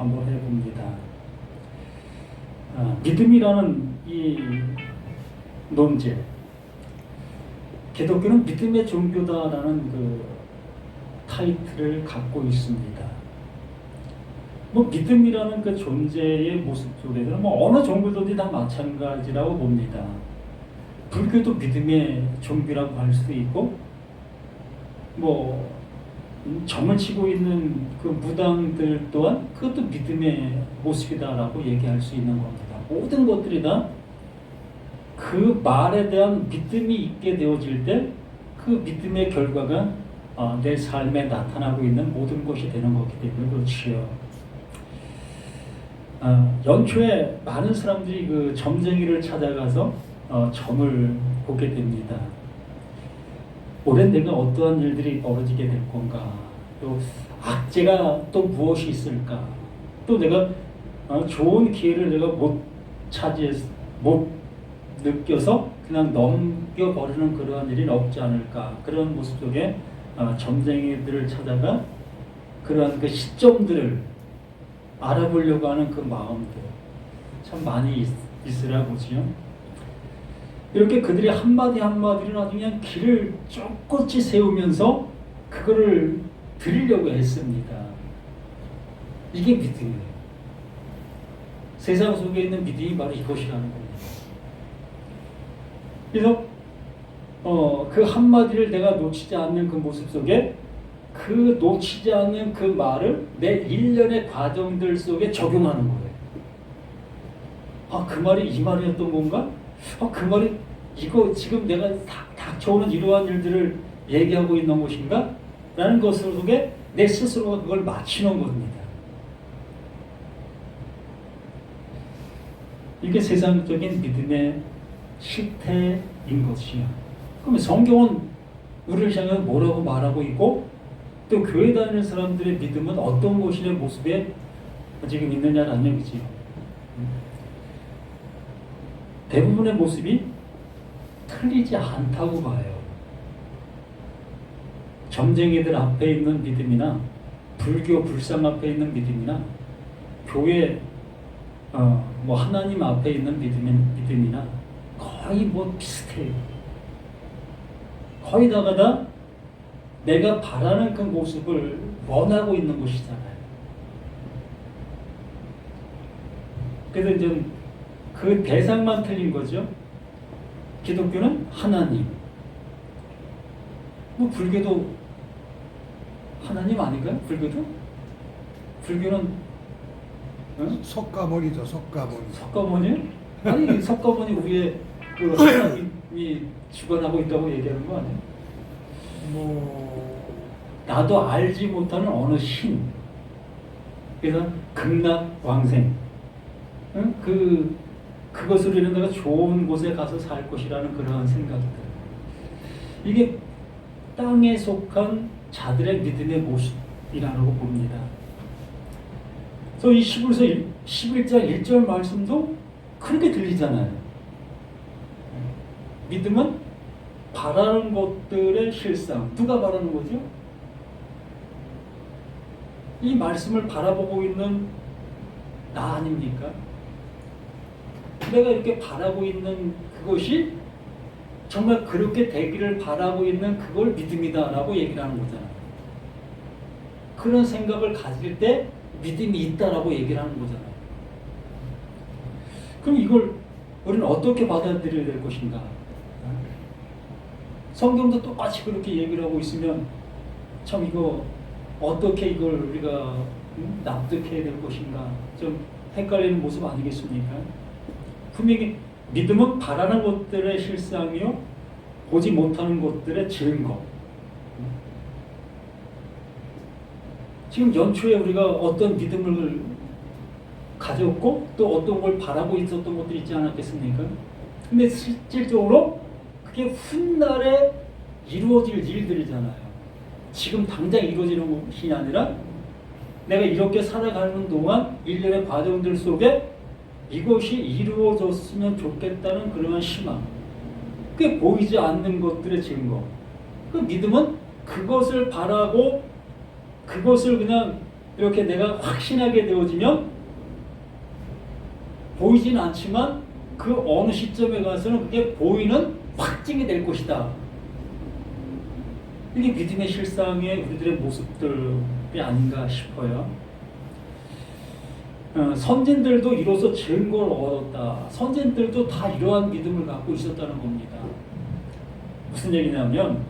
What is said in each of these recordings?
한번 해봅니다. 믿음이라는 이 논제, 기독교는 믿음의 종교다라는 그 타이틀을 갖고 있습니다. 뭐 믿음이라는 그 존재의 모습 속에서는 뭐 어느 종교든지 다 마찬가지라고 봅니다. 불교도 믿음의 종교라고 할 수 있고, 뭐 점을 치고 있는 그 무당들 또한 그것도 믿음의 모습이다라고 얘기할 수 있는 겁니다. 모든 것들이 다 그 말에 대한 믿음이 있게 되어질 때 그 믿음의 결과가 내 삶에 나타나고 있는 모든 것이 되는 거기 때문에 그렇지요. 연초에 많은 사람들이 그 점쟁이를 찾아가서 점을 보게 됩니다. 올해 내가 어떠한 일들이 벌어지게 될 건가, 또 악재가 또 무엇이 있을까, 또 내가 좋은 기회를 내가 못 느껴서 그냥 넘겨버리는 그러한 일이 없지 않을까, 그런 모습 속에 점쟁이들을 찾아가 그러한 그 시점들을 알아보려고 하는 그 마음들 참 많이 있으라 보지요. 이렇게 그들이 한마디 한마디를 아주 그냥 길을 꼿꼿이 세우면서 그거를 드리려고 했습니다. 이게 믿음이에요. 세상 속에 있는 믿음이 바로 이것이라는 겁니다. 그래서 그 한마디를 내가 놓치지 않는 그 모습 속에 그 놓치지 않는 그 말을 내 일련의 과정들 속에 적용하는 거예요. 그 말이 이 말이었던 건가? 그 말이 이거 지금 내가 닥쳐오는 이러한 일들을 얘기하고 있는 것인가? 라는 것 속에 내 스스로가 그걸 맞추는 겁니다. 이게 세상적인 믿음의 실태인 것이요. 그러면 성경은 우리를 향해 뭐라고 말하고 있고, 또 교회 다니는 사람들의 믿음은 어떤 것의 모습에 지금 있느냐라는 얘기지요. 대부분의 모습이 틀리지 않다고 봐요. 점쟁이들 앞에 있는 믿음이나 불교 불상 앞에 있는 믿음이나 교회 뭐 하나님 앞에 있는 믿음이나 거의 뭐 비슷해요. 거의 다가 내가 바라는 그 모습을 원하고 있는 것이잖아요. 그래서 이제 그 대상만 틀린 거죠. 기독교는 하나님, 뭐 불교도 하나님 아닌가요? 불교는 석가모니죠, 석가모니. 석가모니? 아니 석가모니 위에 그 하나님이 주관하고 있다고 얘기하는 거 아니에요? 나도 알지 못하는 어느 신, 그래서 극락왕생, 그것으로 인해 내가 좋은 곳에 가서 살 것이라는 그러한 생각들. 이게 땅에 속한 자들의 믿음의 모습이라고 봅니다. 그래서 이 11장 1절 말씀도 그렇게 들리잖아요. 믿음은 바라는 것들의 실상. 누가 바라는 거죠? 이 말씀을 바라보고 있는 나 아닙니까? 내가 이렇게 바라고 있는 그것이 정말 그렇게 되기를 바라고 있는 그걸 믿음이다라고 얘기를 하는 거잖아요. 그런 생각을 가질 때 믿음이 있다라고 얘기를 하는 거잖아요. 그럼 이걸 우리는 어떻게 받아들여야 될 것인가? 성경도 똑같이 그렇게 얘기를 하고 있으면 참 이거 어떻게 이걸 우리가 납득해야 될 것인가? 좀 헷갈리는 모습 아니겠습니까? 분명히 믿음은 바라는 것들의 실상이요, 보지 못하는 것들의 증거. 지금 연초에 우리가 어떤 믿음을 가졌고 또 어떤 걸 바라고 있었던 것들이 있지 않았겠습니까? 근데 실질적으로 그게 훗날에 이루어질 일들이잖아요. 지금 당장 이루어지는 것이 아니라 내가 이렇게 살아가는 동안 일련의 과정들 속에 이것이 이루어졌으면 좋겠다는 그러한 희망, 그게 보이지 않는 것들의 증거. 그 믿음은 그것을 바라고 그것을 그냥 이렇게 내가 확신하게 되어지면 보이진 않지만 그 어느 시점에 가서는 그게 보이는 확증이 될 것이다. 이게 믿음의 실상의 우리들의 모습들이 아닌가 싶어요. 선진들도 이로써 증거를 얻었다. 선진들도 다 이러한 믿음을 갖고 있었다는 겁니다. 무슨 얘기냐면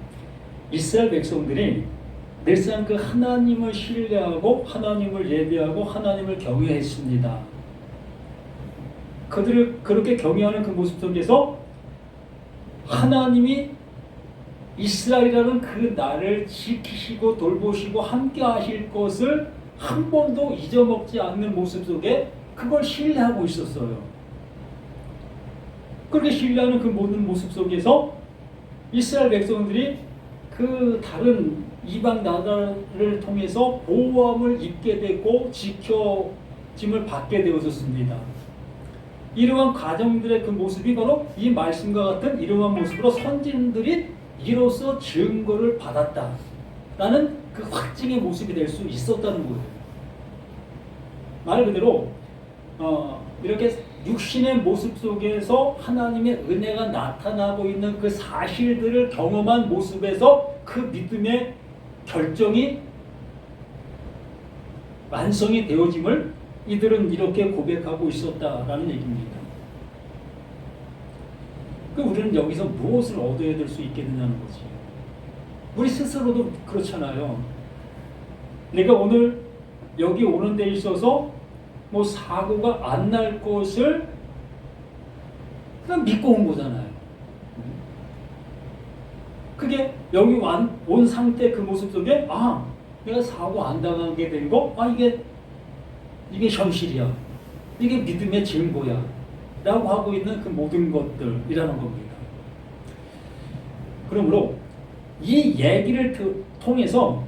이스라엘 백성들이 늘상 그 하나님을 신뢰하고 하나님을 예배하고 하나님을 경외했습니다. 그들을 그렇게 경외하는 그 모습 속에서 하나님이 이스라엘이라는 그 나라를 지키시고 돌보시고 함께 하실 것을 한 번도 잊어먹지 않는 모습 속에 그걸 신뢰하고 있었어요. 그렇게 신뢰하는 그 모든 모습 속에서 이스라엘 백성들이 그 다른 이방 나라를 통해서 보호함을 입게 되고 지켜짐을 받게 되어졌습니다. 이러한 가정들의 그 모습이 바로 이 말씀과 같은 이러한 모습으로 선진들이 이로써 증거를 받았다라는 그 확증의 모습이 될 수 있었다는 거예요. 말 그대로 이렇게 육신의 모습 속에서 하나님의 은혜가 나타나고 있는 그 사실들을 경험한 모습에서 그 믿음의 결정이 완성이 되어짐을 이들은 이렇게 고백하고 있었다라는 얘기입니다. 우리는 여기서 무엇을 얻어야 될 수 있겠느냐는 거지. 우리 스스로도 그렇잖아요. 내가 오늘 여기 오는 데 있어서 뭐 사고가 안 날 것을 그냥 믿고 온 거잖아요. 그게 여기 온 상태 그 모습 속에 내가 사고 안 당하게 된 거, 이게 현실이야. 이게 믿음의 증거야. 라고 하고 있는 그 모든 것들이라는 겁니다. 그러므로 이 얘기를 통해서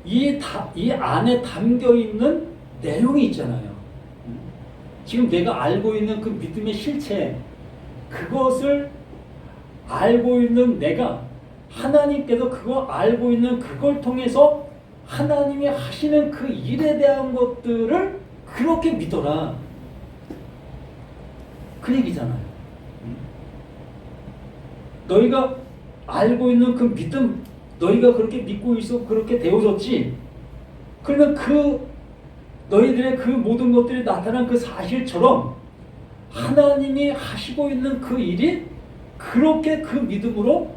이 안에 담겨 있는 내용이 있잖아요. 지금 내가 알고 있는 그 믿음의 실체, 그것을 알고 있는 내가 하나님께서 그거 알고 있는 그걸 통해서 하나님이 하시는 그 일에 대한 것들을 그렇게 믿어라. 그 얘기잖아요. 너희가 알고 있는 그 믿음, 너희가 그렇게 믿고 있어 그렇게 되어졌지. 그러면 그 너희들의 그 모든 것들이 나타난 그 사실처럼 하나님이 하시고 있는 그 일이 그렇게 그 믿음으로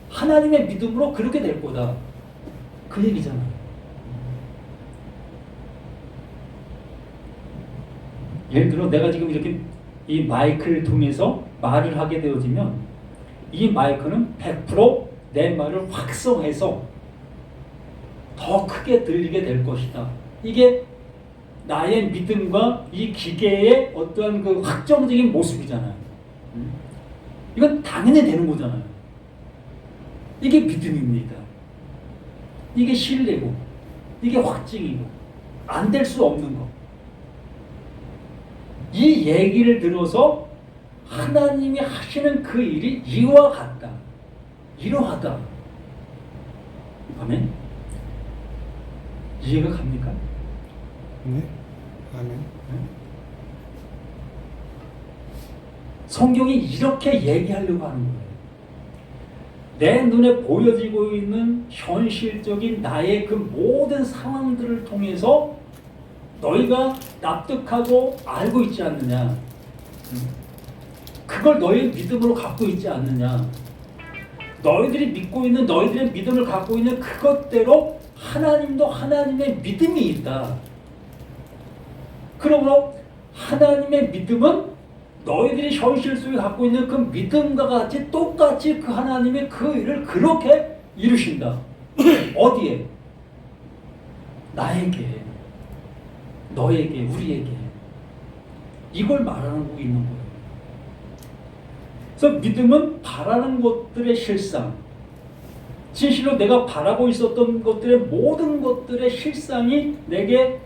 하나님의 믿음으로 그렇게 될 거다. 그 얘기잖아요. 예를 들어 내가 지금 이렇게 이 마이크를 통해서 말을 하게 되어지면 이 마이크는 100% 내 말을 확성해서 더 크게 들리게 될 것이다. 이게 나의 믿음과 이 기계의 어떠한 그 확정적인 모습이잖아요. 이건 당연히 되는 거잖아요. 이게 믿음입니다. 이게 신뢰고 이게 확증이고 안 될 수 없는 거. 이 얘기를 들어서 하나님이 하시는 그 일이 이와 같다. 이러하다. 아멘? 이해가 갑니까? 네. 아멘. 성경이 이렇게 얘기하려고 하는 거예요. 내 눈에 보여지고 있는 현실적인 나의 그 모든 상황들을 통해서 너희가 납득하고 알고 있지 않느냐. 그걸 너희의 믿음으로 갖고 있지 않느냐. 너희들이 믿고 있는 너희들의 믿음을 갖고 있는 그것대로 하나님도 하나님의 믿음이 있다. 그러므로 하나님의 믿음은 너희들이 현실 속에 갖고 있는 그 믿음과 같이 똑같이 그 하나님의 그 일을 그렇게 이루신다. 어디에? 나에게, 너에게, 우리에게. 이걸 말하는 거 있는 거예요. 그래서 믿음은 바라는 것들의 실상, 진실로 내가 바라고 있었던 것들의 모든 것들의 실상이 내게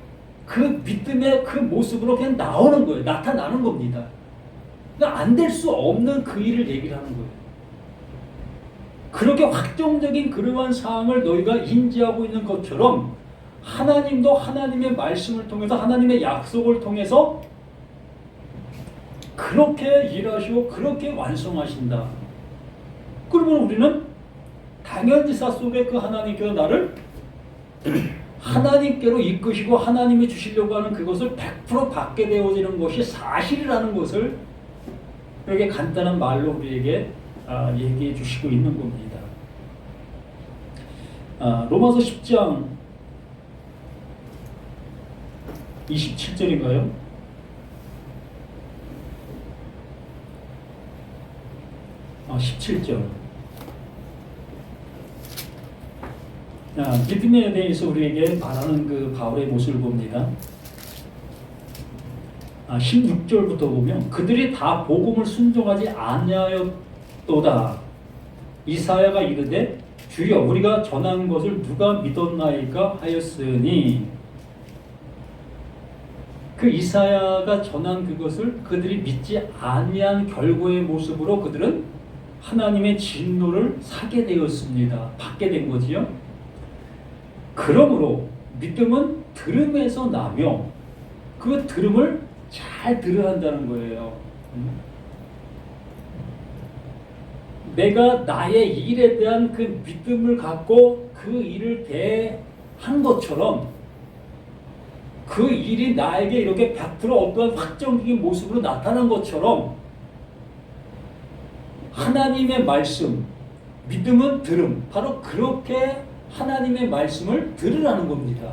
그 믿음의 그 모습으로 그냥 나오는 거예요. 나타나는 겁니다. 그러니까 안 될 수 없는 그 일을 얘기를 하는 거예요. 그렇게 확정적인 그러한 사항을 너희가 인지하고 있는 것처럼 하나님도 하나님의 말씀을 통해서 하나님의 약속을 통해서 그렇게 일하시고 그렇게 완성하신다. 그러면 우리는 당연지사 속에 그 하나님께서 나를 하나님께로 이끄시고 하나님이 주시려고 하는 그것을 100% 받게 되어지는 것이 사실이라는 것을 이렇게 간단한 말로 우리에게 얘기해 주시고 있는 겁니다. 로마서 10장 27절인가요? 아, 17절. 믿음에 대해서 우리에게 말하는 그 바울의 모습을 봅니다. 16절부터 보면 그들이 다 복음을 순종하지 아니하였도다. 이사야가 이르되 주여 우리가 전한 것을 누가 믿었나이까 하였으니, 그 이사야가 전한 그것을 그들이 믿지 아니한 결과의 모습으로 그들은 하나님의 진노를 사게 되었습니다. 받게 된 거지요. 그러므로 믿음은 들음에서 나며 그 들음을 잘 들어야 한다는 거예요. 내가 나의 일에 대한 그 믿음을 갖고 그 일을 대한 것처럼 그 일이 나에게 이렇게 100% 어떠한 확정적인 모습으로 나타난 것처럼 하나님의 말씀, 믿음은 들음, 바로 그렇게 하나님의 말씀을 들으라는 겁니다.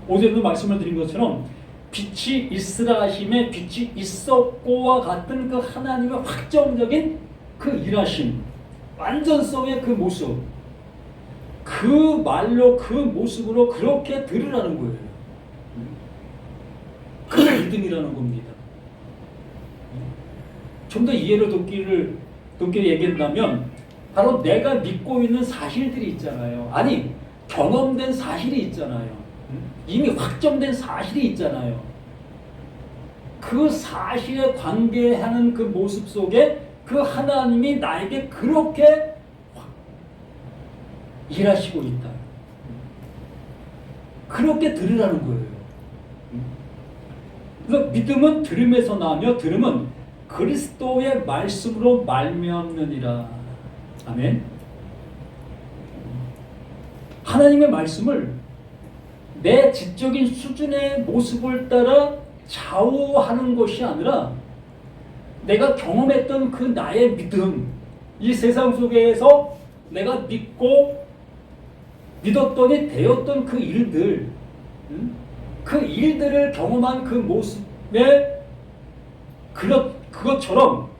어제도 말씀을 드린 것처럼 빛이 있으라 하심에 빛이 있었고와 같은 그 하나님의 확정적인 그 일하심, 완전성의 그 모습, 그 말로 그 모습으로 그렇게 들으라는 거예요. 그 믿음이라는 겁니다. 좀 더 이해를 돕게 얘기한다면 바로 내가 믿고 있는 사실들이 있잖아요. 아니, 경험된 사실이 있잖아요. 이미 확정된 사실이 있잖아요. 그 사실에 관계하는 그 모습 속에 그 하나님이 나에게 그렇게 일하시고 있다. 그렇게 들으라는 거예요. 그래서 믿음은 들음에서 나며 들음은 그리스도의 말씀으로 말미암느니라. 아멘. 하나님의 말씀을 내 지적인 수준의 모습을 따라 좌우하는 것이 아니라 내가 경험했던 그 나의 믿음, 이 세상 속에서 내가 믿었더니 되었던 그 일들, 그 일들을 경험한 그 모습에 그것처럼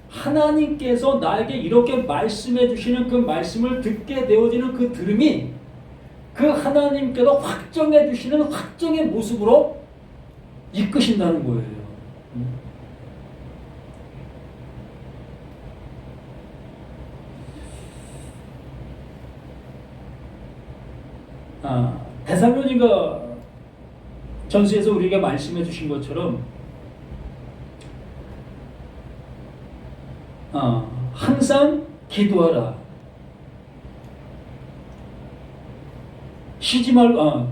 하나님께서 나에게 이렇게 말씀해 주시는 그 말씀을 듣게 되어지는 그 들음이 그 하나님께서 확정해 주시는 확정의 모습으로 이끄신다는 거예요. 데살로니가 전서에서 우리에게 말씀해 주신 것처럼 항상 기도하라. 쉬지 말고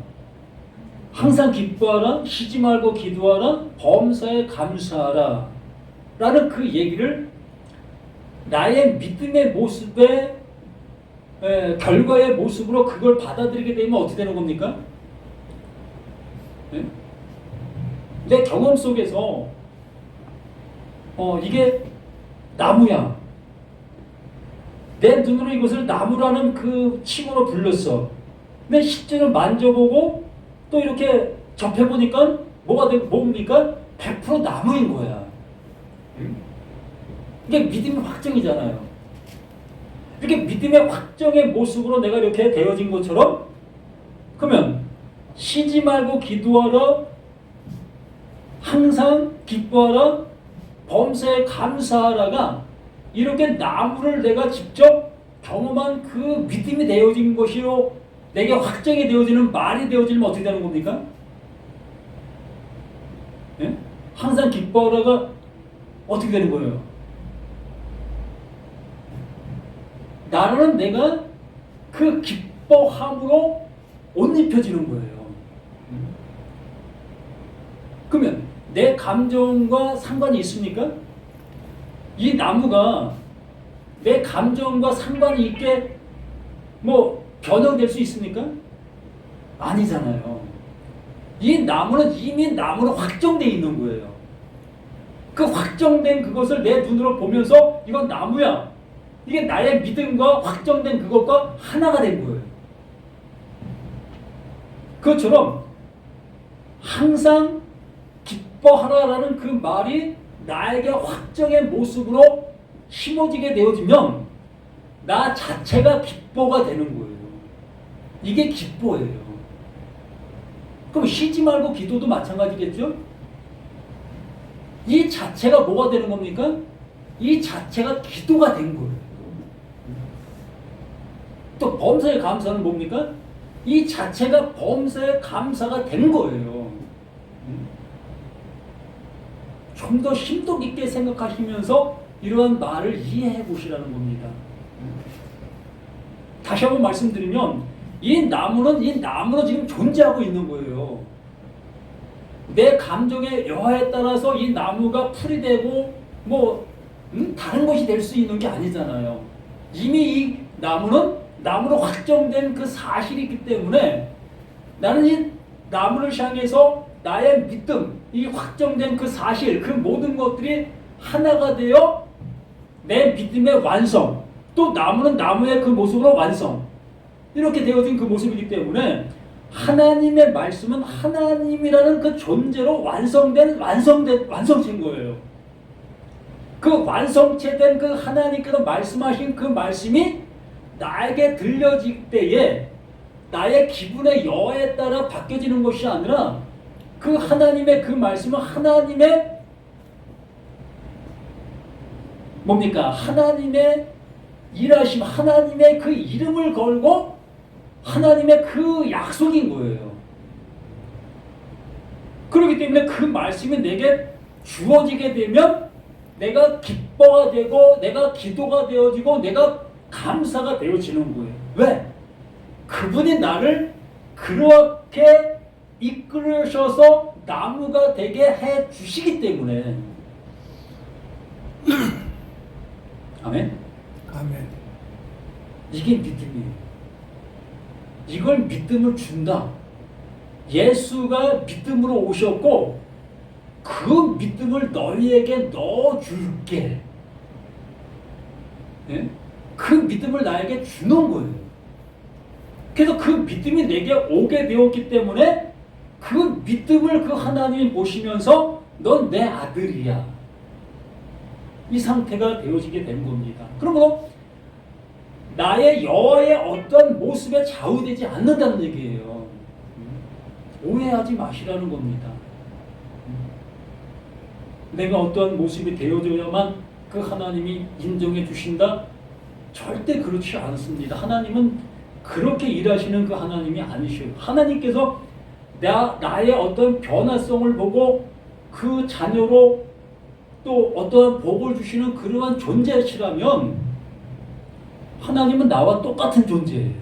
항상 기뻐하라. 쉬지 말고 기도하라. 범사에 감사하라. 라는 그 얘기를 나의 믿음의 모습의 결과의 모습으로 그걸 받아들이게 되면 어떻게 되는 겁니까? 내 경험 속에서 이게 나무야. 내 눈으로 이것을 나무라는 그 칭호로 불렀어. 근데 실제로 만져보고 또 이렇게 접해보니까 뭡니까? 100% 나무인 거야. 이게 믿음의 확정이잖아요. 이렇게 믿음의 확정의 모습으로 내가 이렇게 되어진 것처럼, 그러면 쉬지 말고 기도하라, 항상 기뻐하라, 범사에 감사하라가 이렇게 나무를 내가 직접 경험한 그 믿음이 되어진 것이요, 내게 확정이 되어지는 말이 되어지면 어떻게 되는 겁니까? 예? 항상 기뻐하라가 어떻게 되는 거예요? 나는 내가 그 기뻐함으로 옷 입혀지는 거예요. 그러면 내 감정과 상관이 있습니까? 이 나무가 내 감정과 상관이 있게 뭐 변형될 수 있습니까? 아니잖아요. 이 나무는 이미 나무로 확정되어 있는 거예요. 그 확정된 그것을 내 눈으로 보면서 이건 나무야. 이게 나의 믿음과 확정된 그것과 하나가 된 거예요. 그것처럼 항상 기뻐하라라는 그 말이 나에게 확정의 모습으로 심어지게 되어지면 나 자체가 기뻐가 되는 거예요. 이게 기뻐예요. 그럼 쉬지 말고 기도도 마찬가지겠죠? 이 자체가 뭐가 되는 겁니까? 이 자체가 기도가 된 거예요. 또 범사에 감사는 뭡니까? 이 자체가 범사에 감사가 된 거예요. 좀 더 심도 깊게 생각하시면서 이러한 말을 이해해 보시라는 겁니다. 다시 한번 말씀드리면 이 나무는 이 나무로 지금 존재하고 있는 거예요. 내 감정의 여하에 따라서 이 나무가 풀이 되고 다른 것이 될 수 있는 게 아니잖아요. 이미 이 나무는 나무로 확정된 그 사실이 있기 때문에 나는 이 나무를 향해서 나의 믿음, 이 확정된 그 사실, 그 모든 것들이 하나가 되어 내 믿음의 완성, 또 나무는 나무의 그 모습으로 완성, 이렇게 되어진 그 모습이기 때문에 하나님의 말씀은 하나님이라는 그 존재로 완성체인 거예요. 그 완성체된 그 하나님께서 말씀하신 그 말씀이 나에게 들려질 때에 나의 기분의 여하에 따라 바뀌어지는 것이 아니라 그 하나님의 그 말씀은 하나님의 뭡니까? 하나님의 일하심, 하나님의 그 이름을 걸고 하나님의 그 약속인 거예요. 그렇기 때문에 그 말씀이 내게 주어지게 되면 내가 기뻐가 되고 내가 기도가 되어지고 내가 감사가 되어지는 거예요. 왜? 그분이 나를 그렇게 이끌으셔서 나무가 되게 해 주시기 때문에. 아멘? 아멘. 이게 믿음이에요. 이걸 믿음을 준다. 예수가 믿음으로 오셨고 그 믿음을 너희에게 넣어줄게. 예? 그 믿음을 나에게 주는 거예요. 그래서 그 믿음이 내게 오게 되었기 때문에 그 믿음을 그 하나님이 보시면서 넌 내 아들이야. 이 상태가 되어지게 된 겁니다. 그러므로 나의 여호와의 어떤 모습에 좌우되지 않는다는 얘기예요. 오해하지 마시라는 겁니다. 내가 어떤 모습이 되어져야만 그 하나님이 인정해 주신다? 절대 그렇지 않습니다. 하나님은 그렇게 일하시는 그 하나님이 아니셔요. 하나님께서 나의 어떤 변화성을 보고 그 자녀로 또 어떤 복을 주시는 그러한 존재시라면 하나님은 나와 똑같은 존재예요.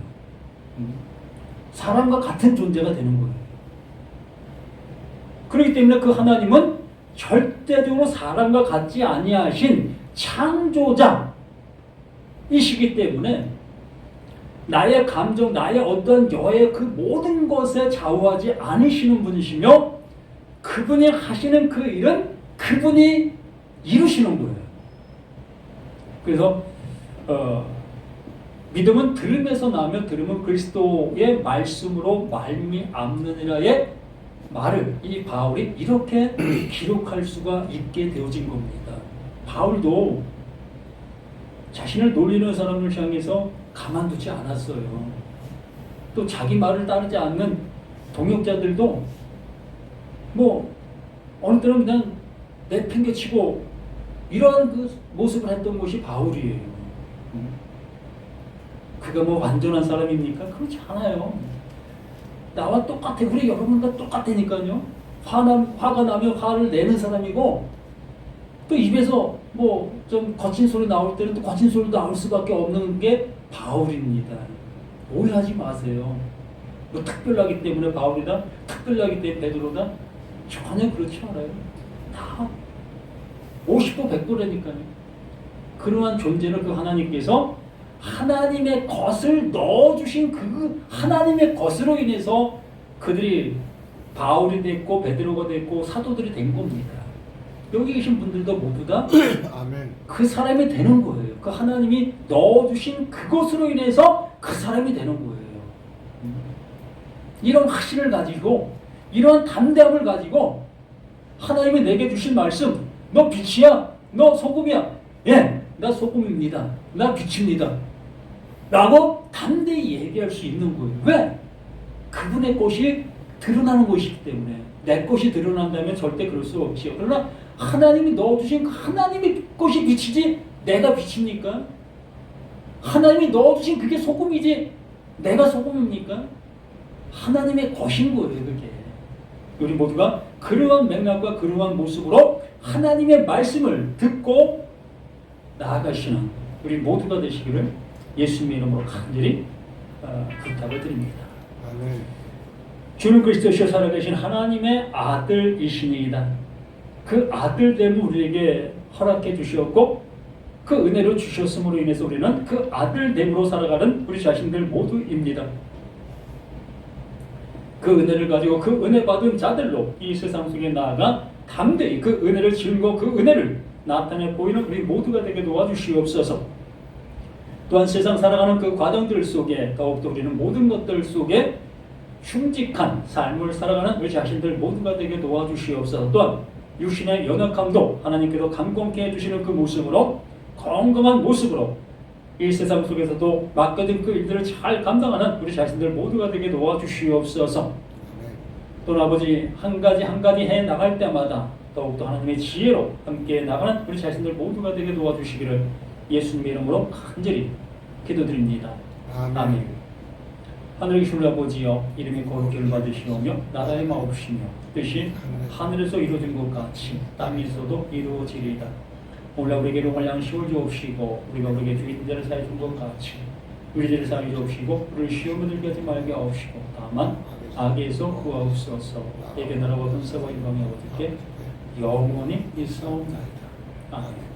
사람과 같은 존재가 되는 거예요. 그렇기 때문에 그 하나님은 절대적으로 사람과 같지 아니하신 창조자이시기 때문에 나의 감정, 나의 어떤 여의 그 모든 것에 좌우하지 않으시는 분이시며 그분이 하시는 그 일은 그분이 이루시는 거예요. 그래서 믿음은 들음에서 나며 들음은 그리스도의 말씀으로 말미암느니라의 말을 이 바울이 이렇게 기록할 수가 있게 되어진 겁니다. 바울도 자신을 놀리는 사람을 향해서 가만두지 않았어요. 또 자기 말을 따르지 않는 동역자들도 어느 때는 그냥 내팽개치고 이러한 그 모습을 했던 것이 바울이에요. 그가 완전한 사람입니까? 그렇지 않아요. 나와 똑같아. 우리 여러분과 똑같으니까요. 화가 나면 화를 내는 사람이고 또 입에서 좀 거친 소리 나올 때는 또 거친 소리 나올 수밖에 없는 게 바울입니다. 오해하지 마세요. 뭐 특별하기 때문에 바울이다, 특별하기 때문에 베드로다, 전혀 그렇지 않아요. 다 50도 100도라니까요. 그러한 존재를 그 하나님께서 하나님의 것을 넣어주신 그 하나님의 것으로 인해서 그들이 바울이 됐고 베드로가 됐고 사도들이 된 겁니다. 여기 계신 분들도 모두 다 아멘. 그 사람이 되는 거예요. 그 하나님이 넣어주신 그것으로 인해서 그 사람이 되는 거예요. 이런 확신을 가지고 이런 담대함을 가지고 하나님이 내게 주신 말씀, 너 빛이야, 너 소금이야, 예, 나 소금입니다, 나 빛입니다 라고 담대히 얘기할 수 있는 거예요. 왜? 그분의 것이 드러나는 것이기 때문에. 내 것이 드러난다면 절대 그럴 수 없지요. 그러나 하나님이 넣어주신 그 하나님의 것이 빛이지 내가 빛입니까? 하나님이 넣어주신 그게 소금이지 내가 소금입니까? 하나님의 것인 거예요. 그게. 우리 모두가 그러한 맥락과 그러한 모습으로 하나님의 말씀을 듣고 나아가시는 우리 모두가 되시기를 예수님의 이름으로 간절히 부탁을 드립니다. 아멘. 주는 그리스도시여 살아계신 하나님의 아들이시니이다. 그 아들됨을 우리에게 허락해 주셨고 그 은혜로 주셨음으로 인해서 우리는 그 아들됨으로 살아가는 우리 자신들 모두입니다. 그 은혜를 가지고 그 은혜 받은 자들로 이 세상 속에 나아가 담대히 그 은혜를 증거 그 은혜를 나타내 보이는 우리 모두가 되게 도와주시옵소서. 또한 세상 살아가는 그 과정들 속에 더욱더 우리는 모든 것들 속에 흉직한 삶을 살아가는 우리 자신들 모두가 되게 도와주시옵소서. 또한 육신의 연약함도 하나님께서 감공케 해주시는 그 모습으로 건강한 모습으로 이 세상 속에서도 맡겨진 그 일들을 잘 감당하는 우리 자신들 모두가 되게 도와주시옵소서. 또는 아버지 한 가지 해 나갈 때마다 더욱더 하나님의 지혜로 함께 나가는 우리 자신들 모두가 되게 도와주시기를 예수님의 이름으로 간절히 기도드립니다. 아멘. 하늘에 계신 우리 아버지여, 이름이 거룩히 받으시오며 나라의 마옵시며 뜻이 하늘에서 이루어진 것 같이 땅에서도 이루어지리이다. 오늘 우리에게 용할 양식을 주옵시고 우리가 우리에게 주인 죄를 사해 준 것 같이 우리 죄를 사해 주옵시고 우리를 시험에 들게 하지 말게 하옵시고 다만 악에서 구하옵소서. 내게 나라와 권세와 영광이 아버지께 영원히 있사옵나이다. 아멘.